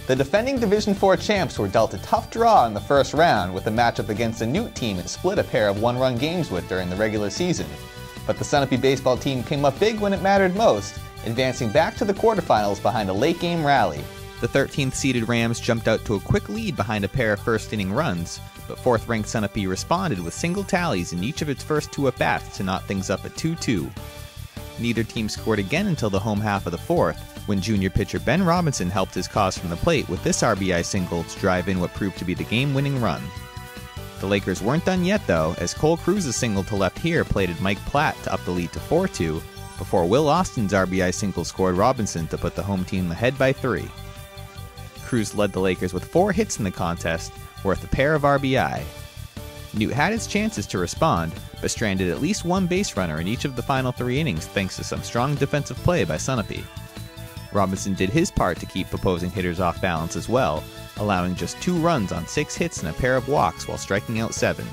The defending Division IV champs were dealt a tough draw in the first round with a matchup against a Nute team it split a pair of one-run games with during the regular season. But the Sunapee baseball team came up big when it mattered most, advancing back to the quarterfinals behind a late-game rally. The 13th-seeded Rams jumped out to a quick lead behind a pair of first-inning runs, but 4th-ranked Sunapee responded with single tallies in each of its first two at-bats to knot things up at 2-2. Neither team scored again until the home half of the fourth, when junior pitcher Ben Robinson helped his cause from the plate with this RBI single to drive in what proved to be the game-winning run. The Lakers weren't done yet though, as Cole Cruz's single to left here plated Mike Platt to up the lead to 4-2, before Will Austin's RBI single scored Robinson to put the home team ahead by 3. Cruz led the Lakers with 4 hits in the contest, worth a pair of RBI. Nute had its chances to respond, but stranded at least one base runner in each of the final 3 innings thanks to some strong defensive play by Sunapee. Robinson did his part to keep opposing hitters off balance as well, allowing just 2 runs on 6 hits and a pair of walks while striking out 7.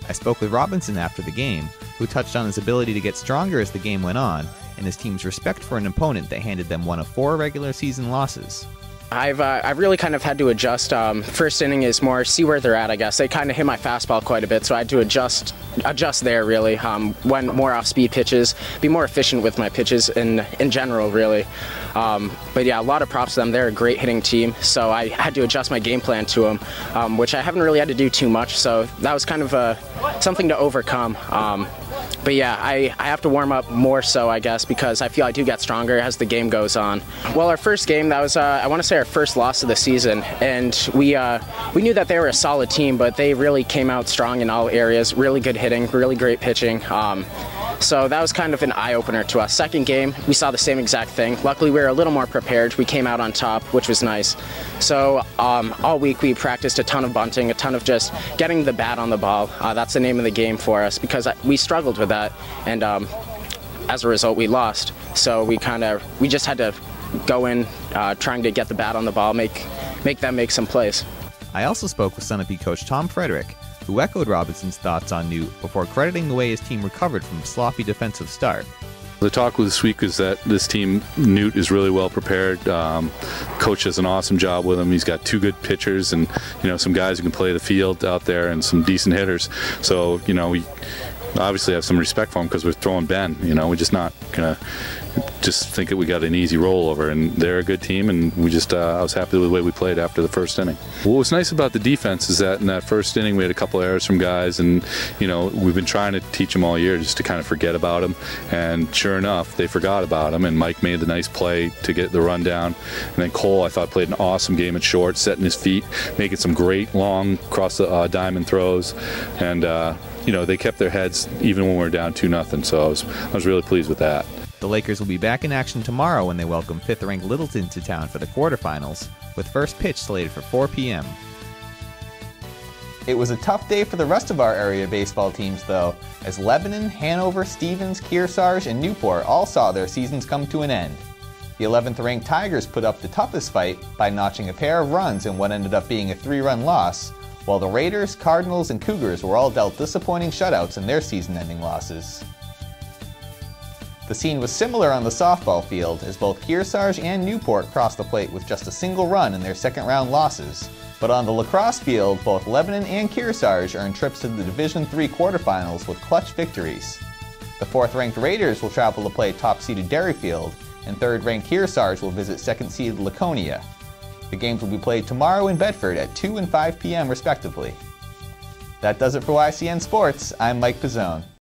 I spoke with Robinson after the game, who touched on his ability to get stronger as the game went on, and his team's respect for an opponent that handed them one of 4 regular season losses. I've really kind of had to adjust. First inning is more see where they're at, I guess. They kind of hit my fastball quite a bit, so I had to adjust there really. Went more off-speed pitches, be more efficient with my pitches in general, really. But yeah, a lot of props to them. They're a great hitting team, so I had to adjust my game plan to them, which I haven't really had to do too much. So that was kind of something to overcome. But yeah, I have to warm up more so, I guess, because I feel I do get stronger as the game goes on. Well, our first game, that was, I want to say, our first loss of the season, and we knew that they were a solid team, but they really came out strong in all areas. Really good hitting, really great pitching. So that was kind of an eye-opener to us. Second game, we saw the same exact thing. Luckily, we were a little more prepared. We came out on top, which was nice. So all week we practiced a ton of bunting, a ton of just getting the bat on the ball. That's the name of the game for us because we struggled with that, and as a result, we lost. So we just had to go in trying to get the bat on the ball, make them make some plays. I also spoke with Sunapee coach Tom Frederick, who echoed Robinson's thoughts on Nute before crediting the way his team recovered from a sloppy defensive start. The talk this week is that this team, Nute, is really well prepared. Coach does an awesome job with him. He's got 2 good pitchers and some guys who can play the field out there and some decent hitters. So we obviously have some respect for him because we're throwing Ben. We're just not gonna just think that we got an easy rollover, and they're a good team, and I was happy with the way we played after the first inning. What was nice about the defense is that in that first inning we had a couple errors from guys, and we've been trying to teach them all year just to kind of forget about them, and sure enough they forgot about them, and Mike made the nice play to get the run down, and then Cole, I thought, played an awesome game at short, setting his feet, making some great long cross the diamond throws, and they kept their heads even when we were down 2-0, so I was really pleased with that. The Lakers will be back in action tomorrow when they welcome 5th-ranked Littleton to town for the quarterfinals, with first pitch slated for 4 p.m. It was a tough day for the rest of our area baseball teams though, as Lebanon, Hanover, Stevens, Kearsarge, and Newport all saw their seasons come to an end. The 11th-ranked Tigers put up the toughest fight by notching a pair of runs in what ended up being a 3-run loss, while the Raiders, Cardinals, and Cougars were all dealt disappointing shutouts in their season-ending losses. The scene was similar on the softball field, as both Kearsarge and Newport crossed the plate with just a single run in their second-round losses. But on the lacrosse field, both Lebanon and Kearsarge earned trips to the Division III quarterfinals with clutch victories. The 4th-ranked Raiders will travel to play top-seeded Derryfield, and 3rd-ranked Kearsarge will visit 2nd-seeded Laconia. The games will be played tomorrow in Bedford at 2 and 5 p.m. respectively. That does it for YCN Sports. I'm Mike Pizzone.